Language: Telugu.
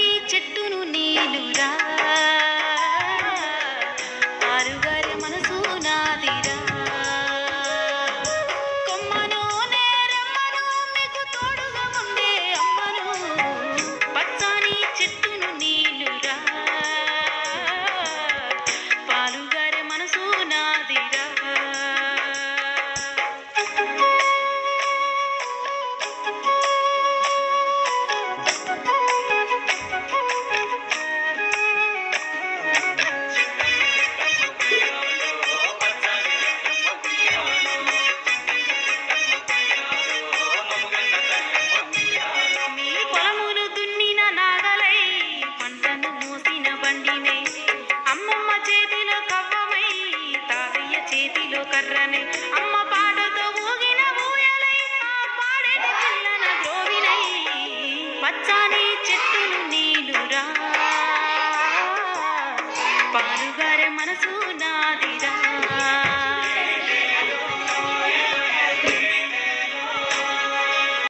పచ్చని చెట్టును నీలురా ఆరుగారి మనసు నాదిరా కొమ్మను నేరమ్మను మీకు తోడుగా ఉండే అమ్మను పచ్చని చెట్టును నీలురా పాలుగారి మనసు నాదిరా కర్రనే అమ్మ పాటతో ఊగిన ఊయలై ఆ పాడేటి పిల్లన గ్రోవినై పచ్చని చెట్టును నీలురా పాలుగారే మనసు